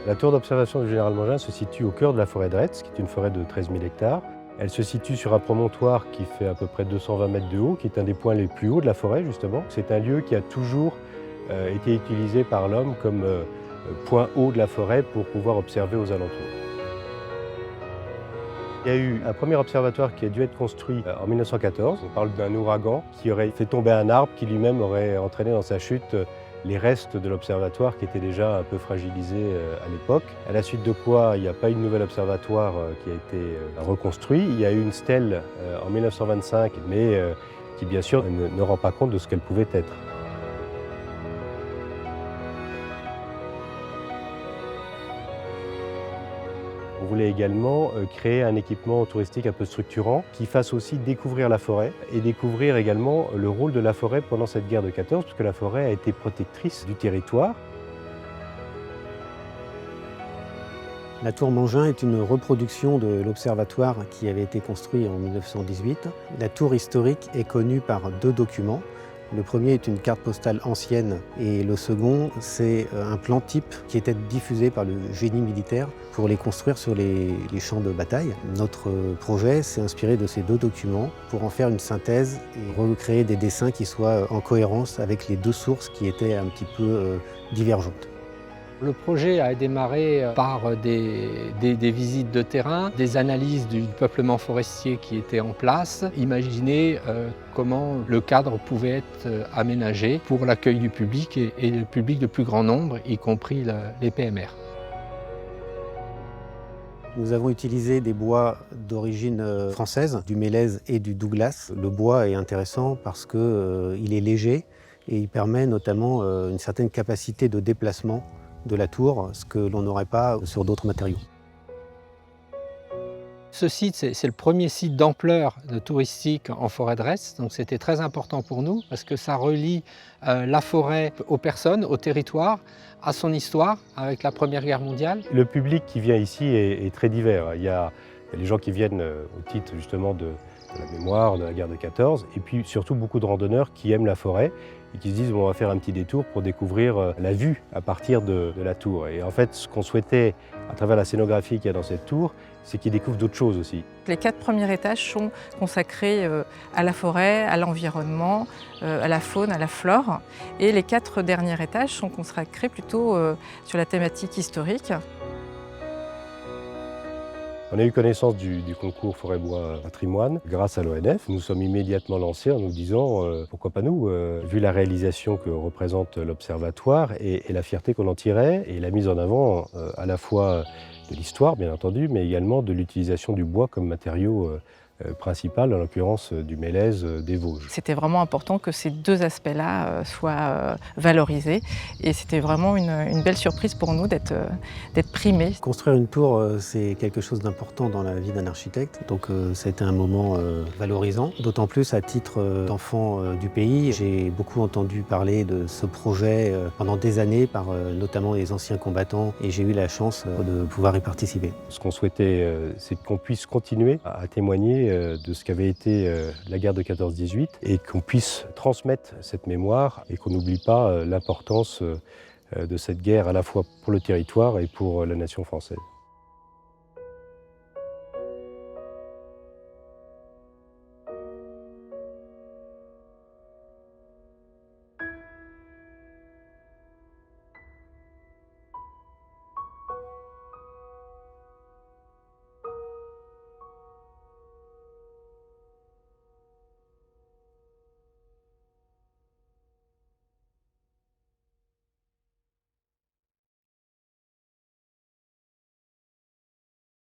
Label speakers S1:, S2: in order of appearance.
S1: La tour d'observation du général Mangin se situe au cœur de la forêt de Retz, qui est une forêt de 13 000 hectares. Elle se situe sur un promontoire qui fait à peu près 220 mètres de haut, qui est un des points les plus hauts de la forêt justement. C'est un lieu qui a toujours été utilisé par l'homme comme point haut de la forêt pour pouvoir observer aux alentours. Il y a eu un premier observatoire qui a dû être construit en 1914. On parle d'un ouragan qui aurait fait tomber un arbre qui lui-même aurait entraîné dans sa chute les restes de l'observatoire qui était déjà un peu fragilisé à l'époque. À la suite de quoi, il n'y a pas eu de nouvel observatoire qui a été reconstruit. Il y a eu une stèle en 1925, mais qui bien sûr ne rend pas compte de ce qu'elle pouvait être. On voulait également créer un équipement touristique un peu structurant qui fasse aussi découvrir la forêt et découvrir également le rôle de la forêt pendant cette guerre de 14, puisque la forêt a été protectrice du territoire.
S2: La tour Mangin est une reproduction de l'observatoire qui avait été construit en 1918. La tour historique est connue par deux documents. Le premier est une carte postale ancienne et le second, c'est un plan type qui était diffusé par le génie militaire pour les construire sur les champs de bataille. Notre projet s'est inspiré de ces deux documents pour en faire une synthèse et recréer des dessins qui soient en cohérence avec les deux sources qui étaient un petit peu divergentes.
S3: Le projet a démarré par des visites de terrain, des analyses du peuplement forestier qui était en place, imaginer comment le cadre pouvait être aménagé pour l'accueil du public et le public de plus grand nombre, y compris les PMR.
S2: Nous avons utilisé des bois d'origine française, du mélèze et du douglas. Le bois est intéressant parce qu'il est léger et il permet notamment une certaine capacité de déplacement de la tour, ce que l'on n'aurait pas sur d'autres matériaux.
S3: Ce site, c'est le premier site d'ampleur touristique en forêt de Retz, donc c'était très important pour nous parce que ça relie la forêt aux personnes, au territoire, à son histoire avec la Première Guerre mondiale.
S1: Le public qui vient ici est très divers. Il y a les gens qui viennent au titre justement de la mémoire, de la guerre de 14, et puis surtout beaucoup de randonneurs qui aiment la forêt et qui se disent bon, on va faire un petit détour pour découvrir la vue à partir de la tour. Et en fait, ce qu'on souhaitait à travers la scénographie qu'il y a dans cette tour, c'est qu'ils découvrent d'autres choses aussi.
S4: Les 4 premiers étages sont consacrés à la forêt, à l'environnement, à la faune, à la flore. Et les 4 derniers étages sont consacrés plutôt sur la thématique historique.
S1: On a eu connaissance du concours Forêt-Bois Patrimoine grâce à l'ONF. Nous sommes immédiatement lancés en nous disant pourquoi pas nous, vu la réalisation que représente l'observatoire et la fierté qu'on en tirait et la mise en avant à la fois de l'histoire bien entendu, mais également de l'utilisation du bois comme matériau principal, en l'occurrence du mélèze des Vosges.
S4: C'était vraiment important que ces deux aspects-là soient valorisés et c'était vraiment une belle surprise pour nous d'être primés.
S2: Construire une tour, c'est quelque chose d'important dans la vie d'un architecte, donc ça a été un moment valorisant. D'autant plus à titre d'enfant du pays, j'ai beaucoup entendu parler de ce projet pendant des années par notamment les anciens combattants et j'ai eu la chance de pouvoir y participer.
S1: Ce qu'on souhaitait, c'est qu'on puisse continuer à témoigner de ce qu'avait été la guerre de 14-18 et qu'on puisse transmettre cette mémoire et qu'on n'oublie pas l'importance de cette guerre à la fois pour le territoire et pour la nation française.